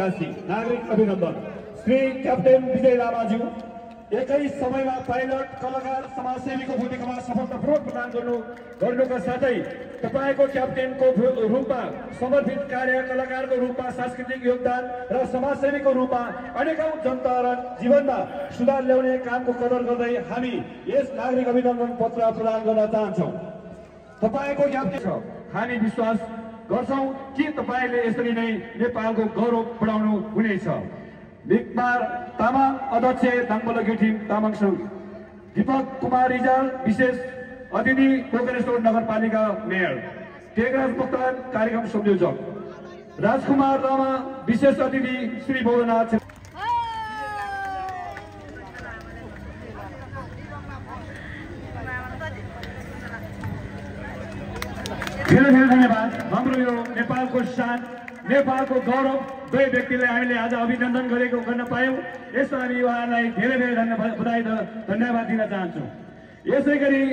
नागरिक अभिनन्दन श्री क्याप्टेन विजय लामाज्यू एकै समयमा पाइलट कलाकार समाजसेवीको भूमिकामा सफलतापूर्वक प्रदान गर्नुका साथै तपाईको क्याप्टेनको रूपमा समर्पित कार्य कलाकारको रूपमा सांस्कृतिक योगदान र समाजसेवीको रूपमा अनेकौं जनता र जीवनमा सुधार ल्याउने कामको कदर गर्दै हामी यस नागरिक अभिनन्दन पत्र प्रदान गर्न चाहन्छौं। तपाईको क्याप्टेन छ हामी विश्वास गर्छौं कि तपाईले यसरी नै नेपालको गौरव बढाउनु हुनेछ। विकमार तामाङ अध्यक्ष दाङबलगी टिम तामाङ संघ, दीपक कुमार रिजाल विशेष अतिथि पोखरेश्वर नगरपालिका मेयर, टेकराज मोक्तान कार्यक्रम संयोजक, राजकुमार रामा विशेष अतिथि श्री भोलेनाथ धेरै धेरै धन्यवाद। हाम्रो यो नेपालको शान नेपालको गौरव दुई व्यक्तिलाई हामीले आज अभिनन्दन गर्न पायौं। यसमा हामी उहाँलाई धेरै धेरै बधाई र धन्यवाद दिन चाहन्छौं। यसैगरी